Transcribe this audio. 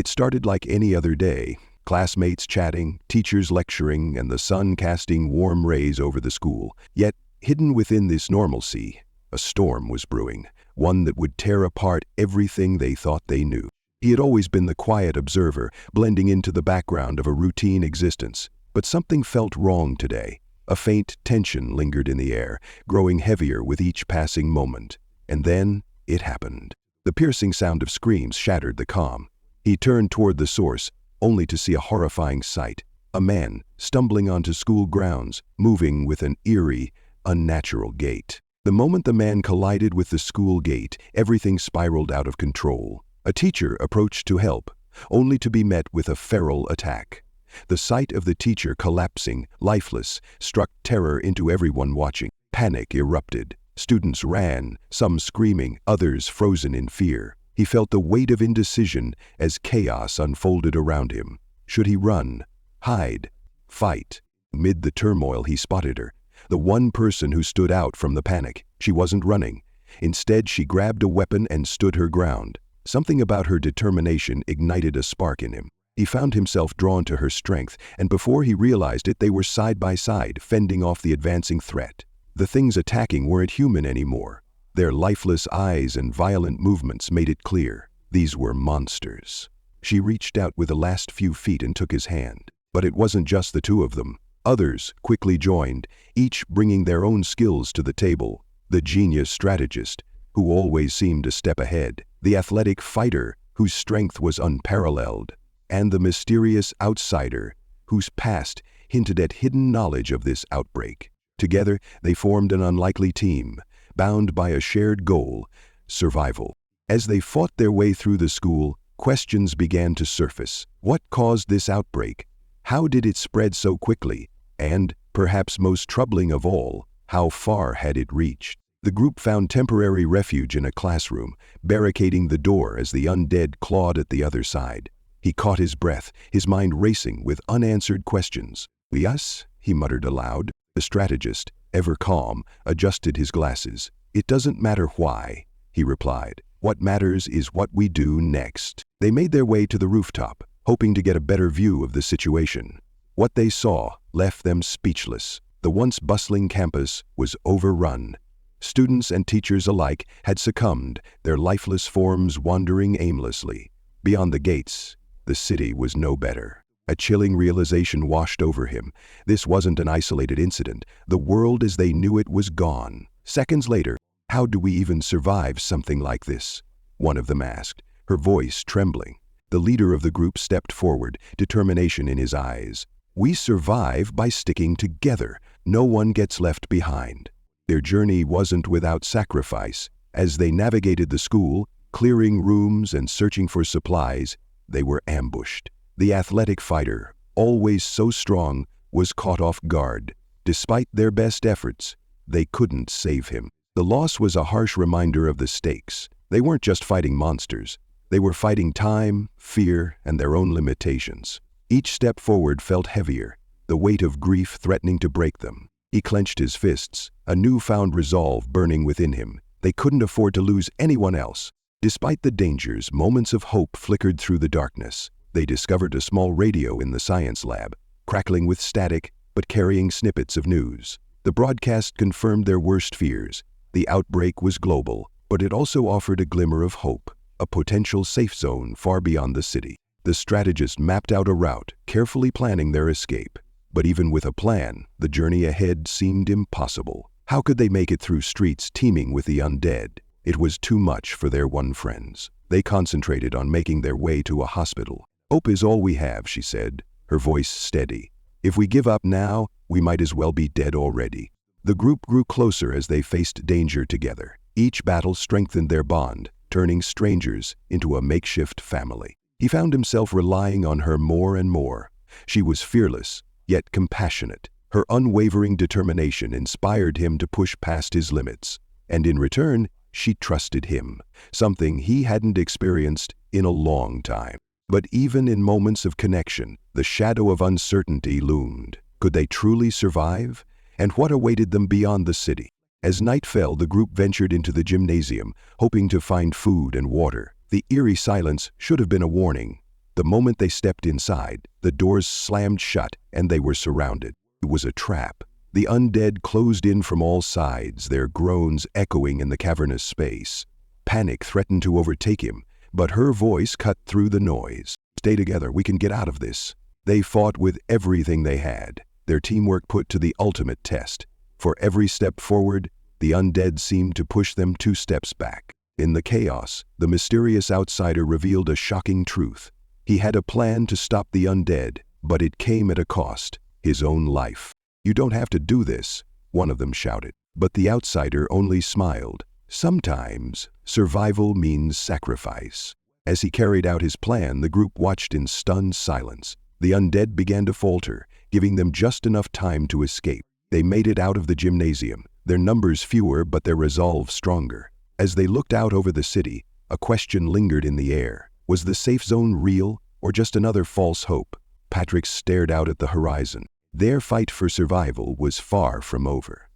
It started like any other day, classmates chatting, teachers lecturing, and the sun casting warm rays over the school. Yet, hidden within this normalcy, a storm was brewing, one that would tear apart everything they thought they knew. He had always been the quiet observer, blending into the background of a routine existence. But something felt wrong today. A faint tension lingered in the air, growing heavier with each passing moment. And then, it happened. The piercing sound of screams shattered the calm. He turned toward the source, only to see a horrifying sight. A man, stumbling onto school grounds, moving with an eerie, unnatural gait. The moment the man collided with the school gate, everything spiraled out of control. A teacher approached to help, only to be met with a feral attack. The sight of the teacher collapsing, lifeless, struck terror into everyone watching. Panic erupted. Students ran, some screaming, others frozen in fear. He felt the weight of indecision as chaos unfolded around him. Should he run, hide, fight? Amid the turmoil, he spotted her, the one person who stood out from the panic. She wasn't running. Instead, she grabbed a weapon and stood her ground. Something about her determination ignited a spark in him. He found himself drawn to her strength, and before he realized it, they were side by side, fending off the advancing threat. The things attacking weren't human anymore. Their lifeless eyes and violent movements made it clear. These were monsters. She reached out with the last few feet and took his hand. But it wasn't just the two of them. Others quickly joined, each bringing their own skills to the table. The genius strategist, who always seemed a step ahead. The athletic fighter, whose strength was unparalleled. And the mysterious outsider, whose past hinted at hidden knowledge of this outbreak. Together, they formed an unlikely team, bound by a shared goal: survival. As they fought their way through the school, questions began to surface. What caused this outbreak? How did it spread so quickly? And, perhaps most troubling of all, how far had it reached? The group found temporary refuge in a classroom, barricading the door as the undead clawed at the other side. He caught his breath, his mind racing with unanswered questions. "Yes?" he muttered aloud. The strategist, ever calm, adjusted his glasses. "It doesn't matter why," he replied. "What matters is what we do next." They made their way to the rooftop, hoping to get a better view of the situation. What they saw left them speechless. The once bustling campus was overrun. Students and teachers alike had succumbed, their lifeless forms wandering aimlessly. Beyond the gates, the city was no better. A chilling realization washed over him. This wasn't an isolated incident. The world as they knew it was gone. Seconds later, "How do we even survive something like this?" one of them asked, her voice trembling. The leader of the group stepped forward, determination in his eyes. "We survive by sticking together. No one gets left behind." Their journey wasn't without sacrifice. As they navigated the school, clearing rooms and searching for supplies, they were ambushed. The athletic fighter, always so strong, was caught off guard. Despite their best efforts, they couldn't save him. The loss was a harsh reminder of the stakes. They weren't just fighting monsters. They were fighting time, fear, and their own limitations. Each step forward felt heavier, the weight of grief threatening to break them. He clenched his fists, a newfound resolve burning within him. They couldn't afford to lose anyone else. Despite the dangers, moments of hope flickered through the darkness. They discovered a small radio in the science lab, crackling with static, but carrying snippets of news. The broadcast confirmed their worst fears. The outbreak was global, but it also offered a glimmer of hope, a potential safe zone far beyond the city. The strategist mapped out a route, carefully planning their escape. But even with a plan, the journey ahead seemed impossible. How could they make it through streets teeming with the undead? It was too much for their one friends. They concentrated on making their way to a hospital. "Hope is all we have," she said, her voice steady. "If we give up now, we might as well be dead already." The group grew closer as they faced danger together. Each battle strengthened their bond, turning strangers into a makeshift family. He found himself relying on her more and more. She was fearless, yet compassionate. Her unwavering determination inspired him to push past his limits. And in return, she trusted him, something he hadn't experienced in a long time. But even in moments of connection, the shadow of uncertainty loomed. Could they truly survive? And what awaited them beyond the city? As night fell, the group ventured into the gymnasium, hoping to find food and water. The eerie silence should have been a warning, The moment they stepped inside, the doors slammed shut and they were surrounded. It was a trap. The undead closed in from all sides, their groans echoing in the cavernous space. Panic threatened to overtake him, but her voice cut through the noise. "Stay together, we can get out of this." They fought with everything they had, their teamwork put to the ultimate test. For every step forward, the undead seemed to push them 2 steps back. In the chaos, the mysterious outsider revealed a shocking truth. He had a plan to stop the undead, but it came at a cost, his own life. "You don't have to do this," one of them shouted. But the outsider only smiled. Sometimes, survival means sacrifice. As he carried out his plan, the group watched in stunned silence. The undead began to falter, giving them just enough time to escape. They made it out of the gymnasium, their numbers fewer but their resolve stronger. As they looked out over the city, a question lingered in the air. Was the safe zone real, or just another false hope? Patrick stared out at the horizon. Their fight for survival was far from over.